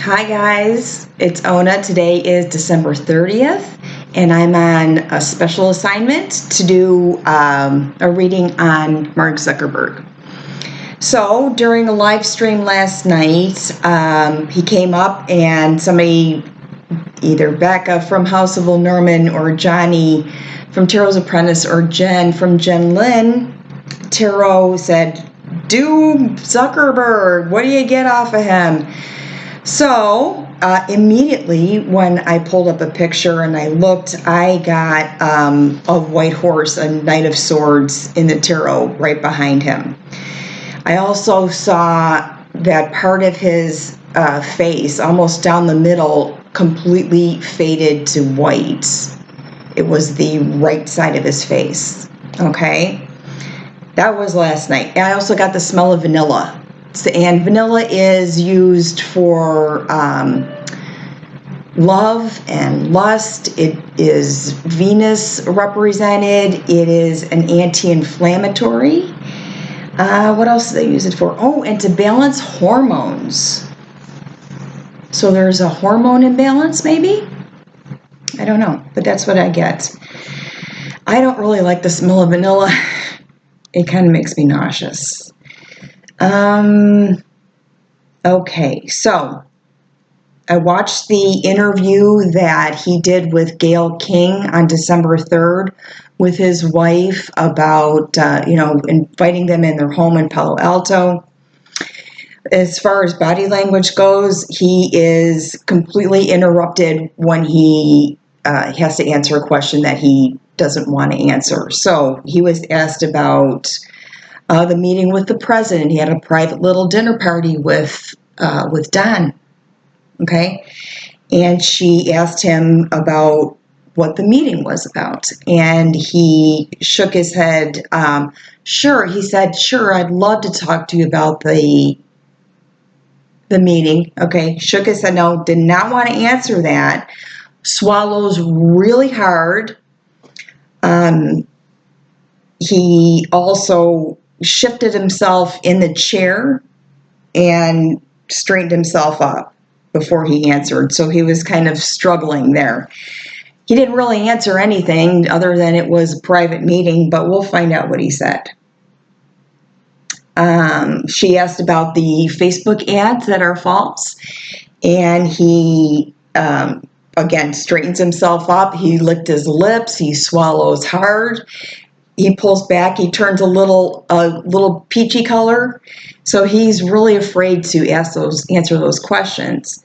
Hi guys, it's Ona. Today is December 30th, and I'm on a special assignment to do a reading on Mark Zuckerberg. So during a live stream last night, he came up and somebody, either Becca from House of Will Norman or Johnny from Tarot's Apprentice or Jen from Jen Lynn, Tarot said, "Do Zuckerberg, what do you get off of him?" So immediately when I pulled up a picture and I looked, I got a white horse, a knight of swords in the tarot right behind him. I also saw that part of his face, almost down the middle, completely faded to white. It was the right side of his face. Okay? That was last night. And I also got the smell of vanilla. And vanilla is used for love and lust. It is Venus represented. It is an anti-inflammatory. What else do they use it for? Oh, and to balance hormones. So there's a hormone imbalance, maybe? I don't know, but that's what I get. I don't really like the smell of vanilla. It kind of makes me nauseous. Okay, so I watched the interview that he did with Gayle King on December 3rd with his wife about, inviting them in their home in Palo Alto. As far as body language goes, he is completely interrupted when he has to answer a question that he doesn't want to answer. So he was asked about the meeting with the president. He had a private little dinner party with Don. Okay, and she asked him about what the meeting was about, and he shook his head. Sure, he said, "Sure, I'd love to talk to you about the meeting." Okay, shook his head. No, did not want to answer that. Swallows really hard. He also shifted himself in the chair and straightened himself up before he answered. So he was kind of struggling there. He didn't really answer anything other than it was a private meeting, but we'll find out what he said. She asked about the Facebook ads that are false, and he again straightens himself up. He licked his lips. He swallows hard. He pulls back. He turns a little peachy color. So he's really afraid to answer those questions.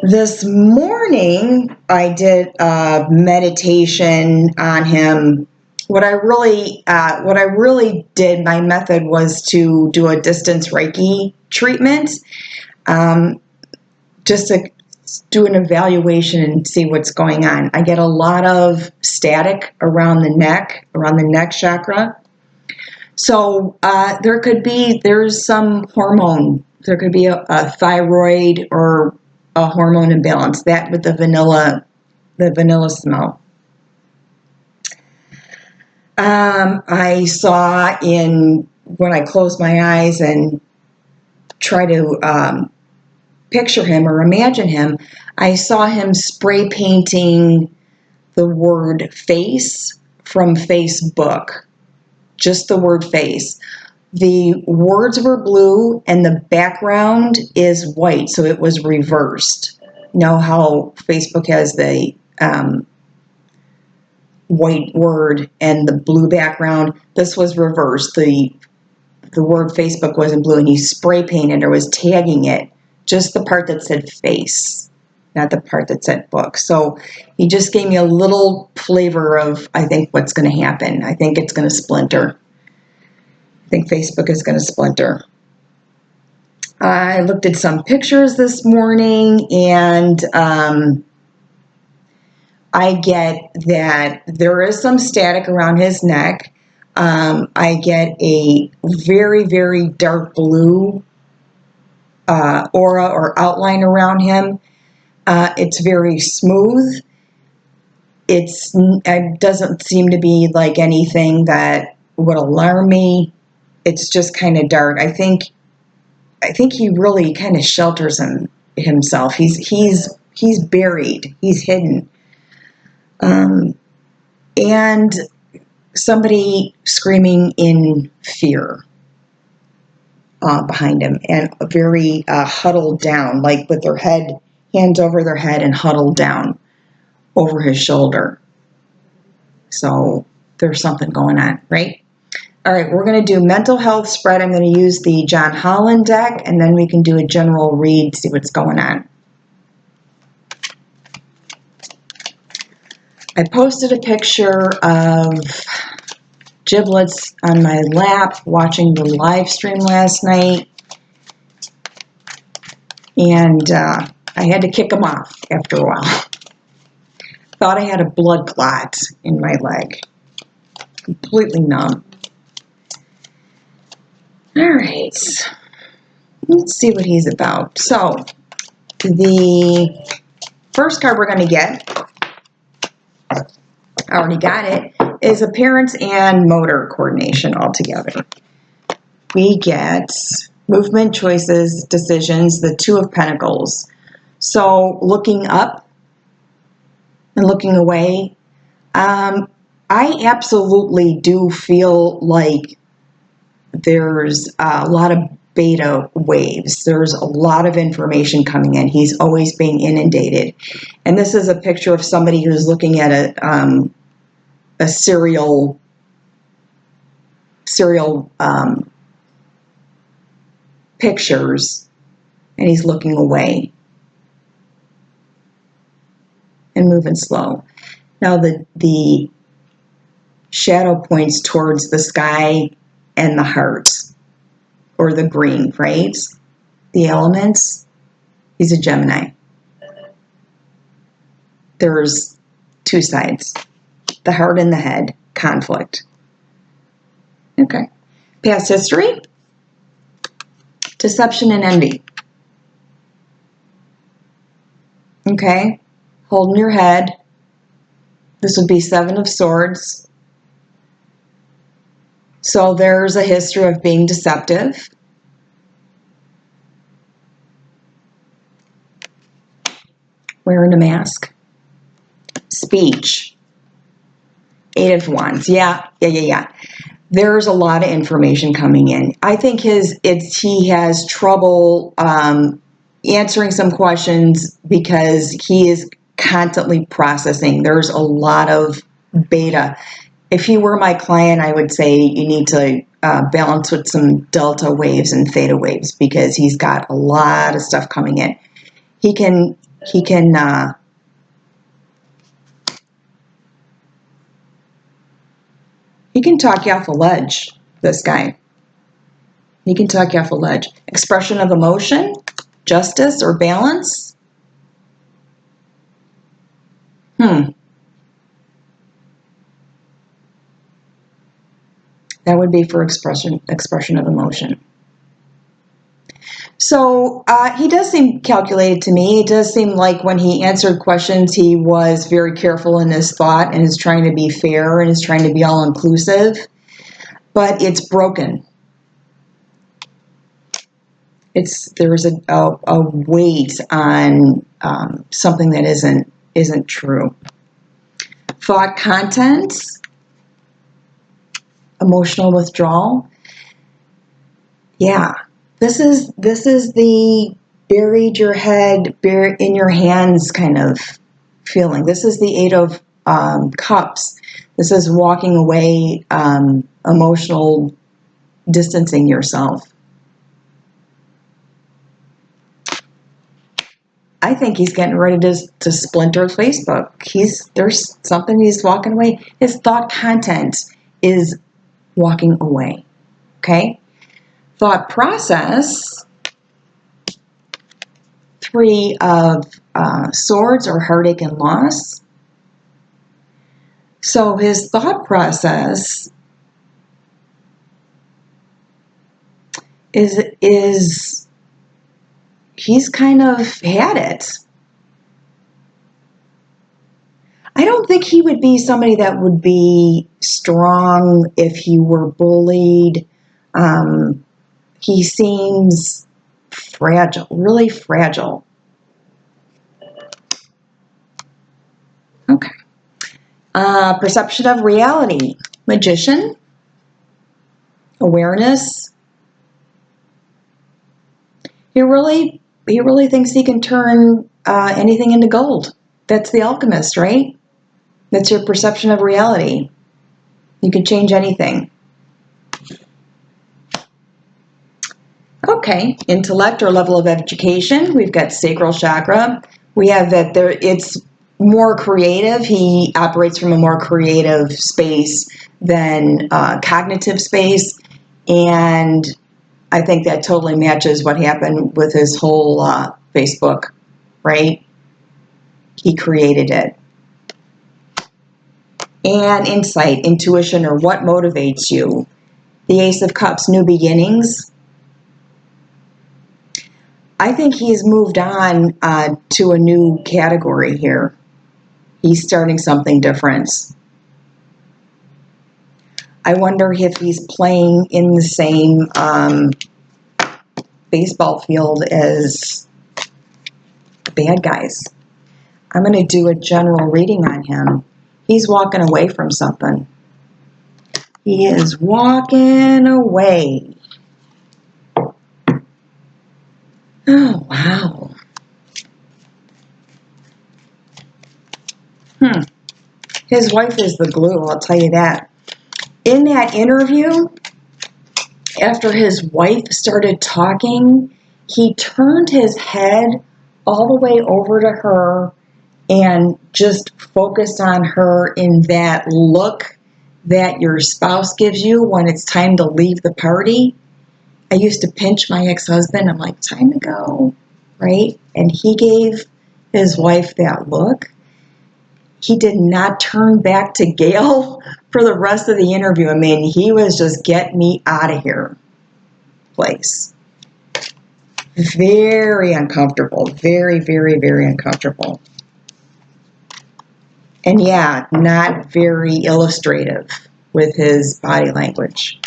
This morning, I did a meditation on him. What I really did, my method was to do a distance Reiki treatment, just to do an eveluation and see what's going on. I get a lot of static around the neck chakra. So there's some hormone. There could be a thyroid or a hormone imbalance. That with the vanilla smell. I saw when I closed my eyes and try to picture him or imagine him, I saw him spray painting the word face from Facebook. Just the word face. The words were blue and the background is white, so it was reversed. You know how Facebook has the white word and the blue background? This was reversed. The word Facebook was in blue, and he spray painted or was tagging it, just the part that said face, not the part that said book. So he just gave me a little flavor of, I think, what's going to happen. I think it's going to splinter. I think Facebook is going to splinter. I looked at some pictures this morning, and I get that there is some static around his neck. I get a very, very dark blue aura or outline around him. It's very smooth. It doesn't seem to be like anything that would alarm me. It's just kind of dark. I think he really kind of shelters himself. He's buried. He's hidden. And somebody screaming in fear behind him, and very huddled down, like with their hands over their head and huddled down over his shoulder. So there's something going on, right? All right, we're going to do mental health spread. I'm going to use the John Holland deck, and then we can do a general read, see what's going on. I posted a picture of Giblets on my lap watching the live stream last night, and I had to kick them off after a while. Thought I had a blood clot in my leg. Completely numb. All right, let's see what he's about. So, the first card we're going to get, I already got it, is appearance and motor coordination all together. We get movement, choices, decisions, the Two of Pentacles. So, looking up and looking away, I absolutely do feel like there's a lot of beta waves. There's a lot of information coming in. He's always being inundated. And this is a picture of somebody who's looking at a serial pictures, and he's looking away and moving slow. Now the shadow points towards the sky and the hearts, or the green, right? The elements. He's a Gemini. There's two sides, the heart and the head, conflict. Okay. Past history, deception and envy. Okay. Holding your head. This would be Seven of Swords. So there's a history of being deceptive. Wearing a mask. Speech. Eight of Wands. Yeah. There's a lot of information coming in. I think he has trouble answering some questions because he is constantly processing. There's a lot of beta. If he were my client, I would say you need to balance with some delta waves and theta waves, because he's got a lot of stuff coming in. He can talk you off a ledge, this guy. He can talk you off a ledge. Expression of emotion, justice, or balance. That would be for expression of emotion. So he does seem calculated to me. It does seem like when he answered questions, he was very careful in his thought and is trying to be fair and is trying to be all-inclusive. But it's broken. There's a weight on something that isn't true. Thought contents. Emotional withdrawal. Yeah, this is the buried your head in your hands kind of feeling. This is the Eight of Cups. This is walking away, emotional distancing yourself. I think he's getting ready to splinter Facebook. There's something he's walking away. His thought content is walking away. Okay? Thought process, Three of Swords, or heartache and loss. So his thought process is he's kind of had it. I don't think he would be somebody that would be strong if he were bullied. He seems fragile, really fragile. Perception of reality. Magician. Awareness. He really thinks he can turn anything into gold. That's the alchemist, right? That's your perception of reality. You can change anything. Okay, intellect or level of education. We've got sacral chakra. We have that there. It's more creative. He operates from a more creative space than cognitive space, and I think that totally matches what happened with his whole Facebook, right? He created it. And insight, intuition, or what motivates you. The Ace of Cups, new beginnings. I think he's moved on to a new category here. He's starting something different. I wonder if he's playing in the same baseball field as the bad guys. I'm going to do a general reading on him. He's walking away from something. He is walking away. Oh, wow. His wife is the glue, I'll tell you that. In that interview, after his wife started talking, he turned his head all the way over to her and just focused on her in that look that your spouse gives you when it's time to leave the party. I used to pinch my ex-husband. I'm like, time to go, right? And he gave his wife that look. He did not turn back to Gail for the rest of the interview. I mean, he was just, get me out of here place. Very uncomfortable. Very, very, very uncomfortable. And yeah, not very illustrative with his body language.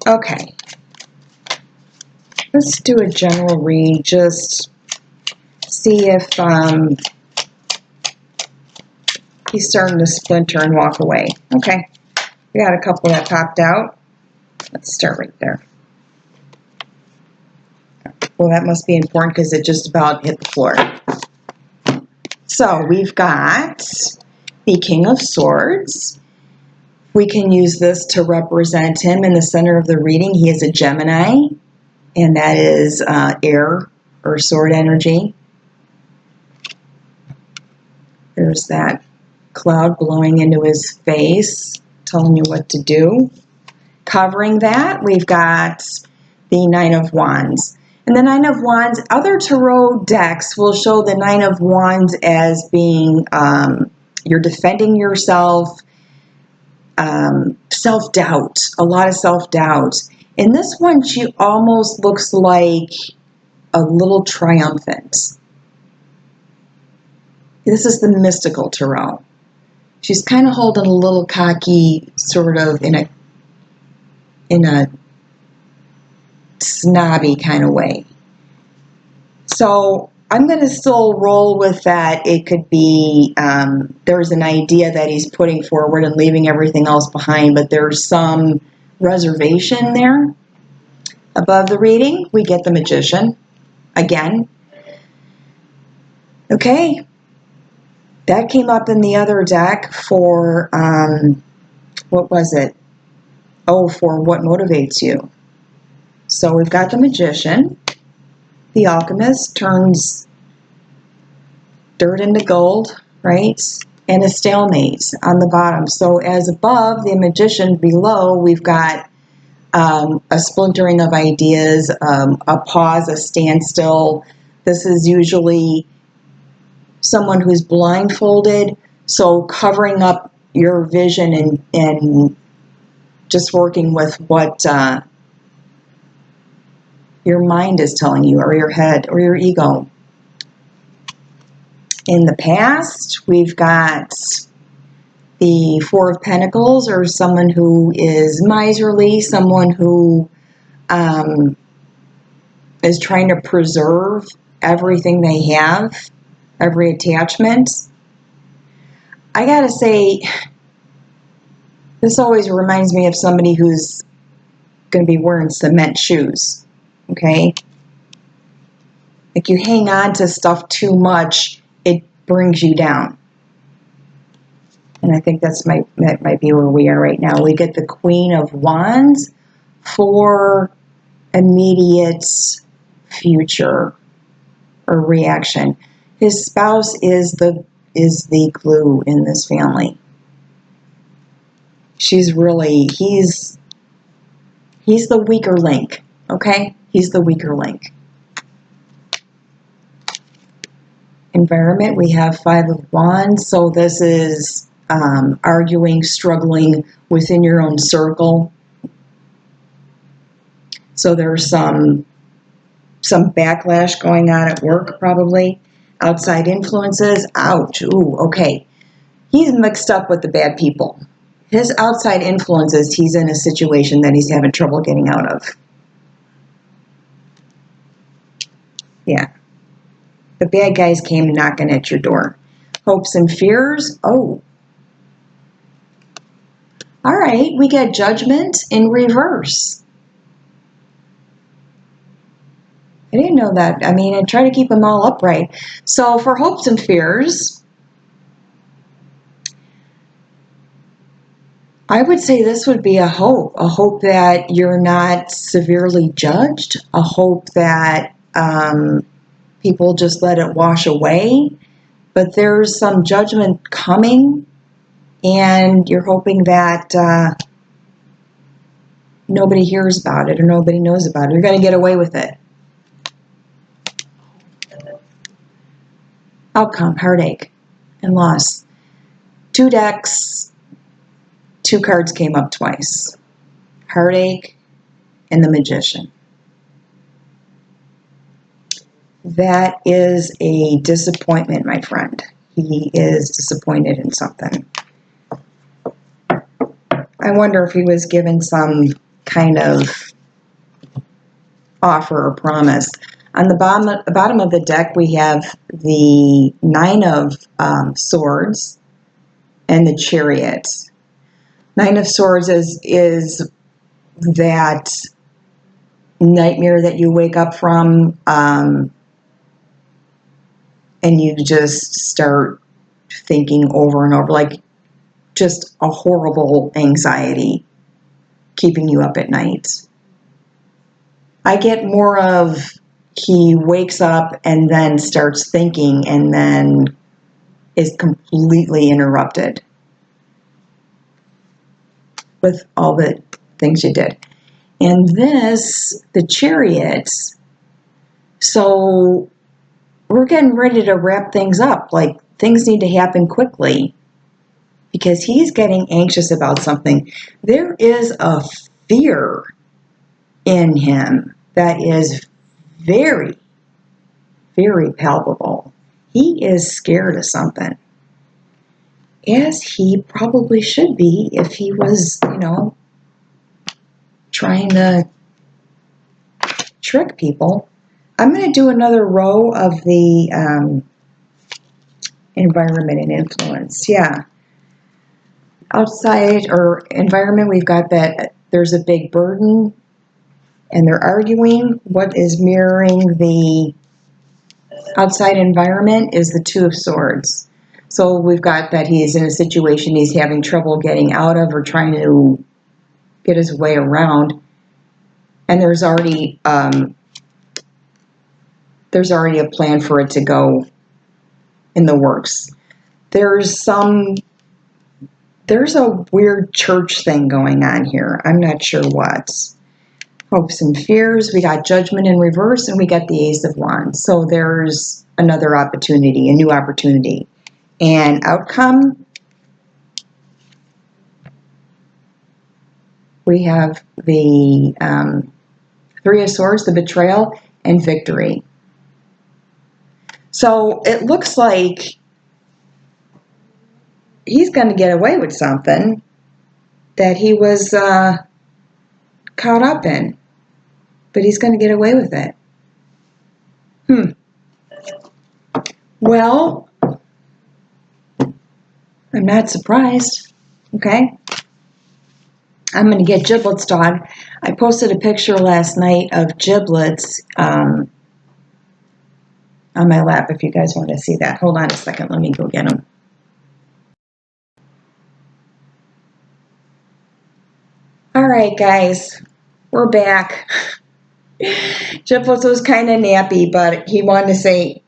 Okay. Let's do a general read. Just see if he's starting to splinter and walk away. Okay. We got a couple that popped out. Let's start right there. Well, that must be important because it just about hit the floor. So we've got the King of Swords. We can use this to represent him in the center of the reading. He is a Gemini, and that is air or sword energy. There's that cloud blowing into his face, telling you what to do. Covering that, we've got the Nine of Wands. And the Nine of Wands, other tarot decks will show the Nine of Wands as being you're defending yourself, self-doubt, a lot of self-doubt. In this one, she almost looks like a little triumphant. This is the mystical tarot. She's kind of holding a little cocky, sort of in a snobby kind of way. So I'm going to still roll with that. It could be there's an idea that he's putting forward and leaving everything else behind, but there's some reservation there. Above the reading, we get the Magician again. Okay. That came up in the other deck for, what was it? Oh, for what motivates you. So we've got the Magician. The Alchemist turns dirt into gold, right? And a stalemate on the bottom. So as above, the Magician, below, we've got a splintering of ideas, a pause, a standstill. This is usually someone who's blindfolded, so covering up your vision and just working with what your mind is telling you, or your head, or your ego. In the past, we've got the Four of Pentacles, or someone who is miserly, someone who is trying to preserve everything they have, every attachment. I gotta say, this always reminds me of somebody who's going to be wearing cement shoes, okay? Like you hang on to stuff too much, it brings you down. And I think that might be where we are right now. We get the Queen of Wands for immediate future or reaction. His spouse is the glue in this family. He's the weaker link, okay? He's the weaker link. Environment, we have Five of Wands, so this is arguing, struggling within your own circle. So there's some backlash going on at work, probably. Outside influences, ouch, ooh, okay. He's mixed up with the bad people. His outside influences, he's in a situation that he's having trouble getting out of. Yeah. The bad guys came knocking at your door. Hopes and fears, oh. All right, we got Judgment in reverse. I didn't know that. I mean, I try to keep them all upright. So for hopes and fears, I would say this would be a hope that you're not severely judged, a hope that people just let it wash away, but there's some judgment coming, and you're hoping that nobody hears about it or nobody knows about it. You're going to get away with it. Outcome, heartache, and loss. 2 decks, 2 cards came up twice. Heartache and the Magician. That is a disappointment, my friend. He is disappointed in something. I wonder if he was given some kind of offer or promise. On the bottom of the deck, we have the 9 of Swords and the Chariot. 9 of Swords is that nightmare that you wake up from, and you just start thinking over and over, like just a horrible anxiety keeping you up at night. I get more of he wakes up and then starts thinking and then is completely interrupted with all the things you did. And this, the Chariot, so we're getting ready to wrap things up. Like, things need to happen quickly because he's getting anxious about something. There is a fear in him that is very, very palpable. He is scared of something, as he probably should be if he was, trying to trick people. I'm going to do another row of the environment and influence. Yeah. Outside or environment, we've got that there's a big burden and they're arguing. What is mirroring the outside environment is the 2 of Swords. So we've got that he's in a situation he's having trouble getting out of or trying to get his way around. And there's already a plan for it to go in the works. There's a weird church thing going on here. I'm not sure what. Hopes and fears. We got Judgment in reverse, and we got the Ace of Wands. So there's another opportunity, a new opportunity. And outcome, we have the 3 of Swords, the betrayal, and victory. So it looks like he's going to get away with something that he was caught up in, but he's going to get away with it. Well, I'm not surprised. Okay. I'm going to get Giblets, dog. I posted a picture last night of Giblets on my lap if you guys want to see that. Hold on a second. Let me go get them. All right, guys. We're back. Giblets was kind of nappy, but he wanted to say,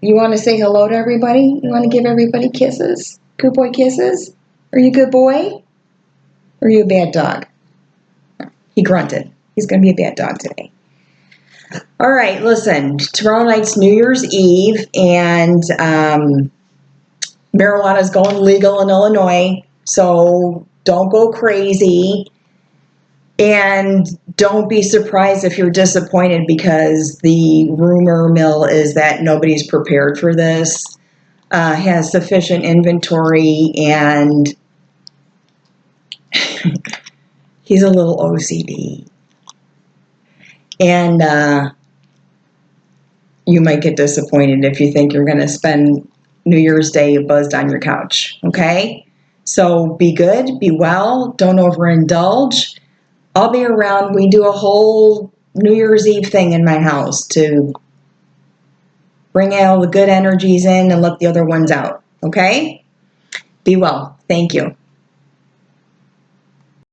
you want to say hello to everybody? You want to give everybody kisses? Good boy kisses? Are you a good boy? Or are you a bad dog? He grunted. He's going to be a bad dog today. All right, listen. Tomorrow night's New Year's Eve, and marijuana is going legal in Illinois, so don't go crazy. And don't be surprised if you're disappointed because the rumor mill is that nobody's prepared for this, has sufficient inventory, and he's a little OCD. And you might get disappointed if you think you're going to spend New Year's Day buzzed on your couch, okay? So be good, be well, don't overindulge. I'll be around. We do a whole New Year's Eve thing in my house to bring all the good energies in and let the other ones out, okay? Be well. Thank you.